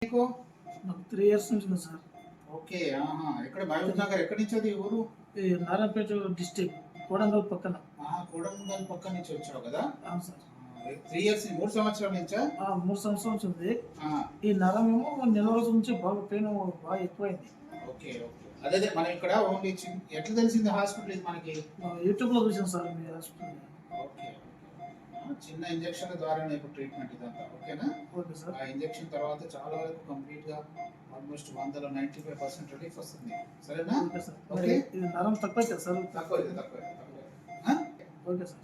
నీకు? నాకు 3 ఇయర్స్ నుంచి ఉంది సార్. ఓకే. ఆహా! ఎక్కడ మహబూబ్ నగర్ ఎక్కడి నుంచి అది ఊరు? ఈ నారాయణపేట డిస్ట్రిక్ట్ కోడంగల్ పక్కన. కోడంగల్ పక్క నుంచి వచ్చావు కదా? అవును సార్. 3 ఇయర్స్ 3 సంవత్సరాల నుంచా? 3 సంవత్సరాల నుంచి ఉంది. ఆ! ఈ నరమేమో నెల రోజుల నుంచి బాగా పెయిన్ బాగా ఎక్కువైంది. ఓకే. అదే మనం ఇక్కడ ఓన్లీ ఎట్లా తెలిసింది హాస్పిటల్ ఇది మనకి? యూట్యూబ్లో చూసాను సార్ మీ హాస్పిటల్. ఓకే. చిన్న ఇంజెక్షన్ ద్వారానే ఇప్పుడు ట్రీట్మెంట్ ఇదంతా. ఓకేనా? Okay sir. ఆ ఇంజెక్షన్ తర్వాత చాలా వరకు కంప్లీట్‌గా ఆల్మోస్ట్ 100లో 95% రిలీఫ్ వస్తుంది. సరేనా? Okay sir. ఓకే. ఇది నరం తక్కువ సార్. తక్కువ. Okay sir.